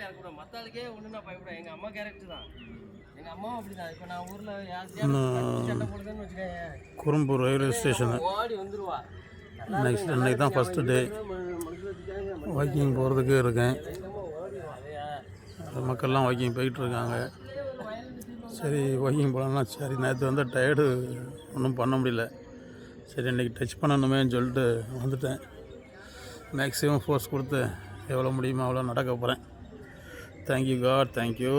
இறக்கூட மற்ற ஆளுக்கே ஒன்று நான் பயப்பட எங்கள் அம்மா கேரக்டர் தான் எங்கள் அம்மாவும் அப்படி தான் இப்போ நான் ஊரில் யார் சண்டை போடுதுன்னு வச்சுக்கேன் குறும்பூர் ரயில்வே ஸ்டேஷனு ஓடி வந்துடுவா நெக்ஸ்ட் அன்றைக்கி தான் ஃபஸ்ட்டு டே வாக்கிங் போகிறதுக்கு இருக்கேன். மக்கள்லாம் வாக்கிங் போயிட்டுருக்காங்க. சரி வாக்கிங் போகலான்னா சரி நேற்று வந்து டயர்டு ஒன்றும் பண்ண முடியல. சரி இன்றைக்கி டச் பண்ணணுமேன்னு சொல்லிட்டு வந்துட்டேன். மேக்ஸிமம் ஃபோர்ஸ் கொடுத்து எவ்வளோ முடியுமோ அவ்வளோ நடக்க போகிறேன். Thank you God, thank you.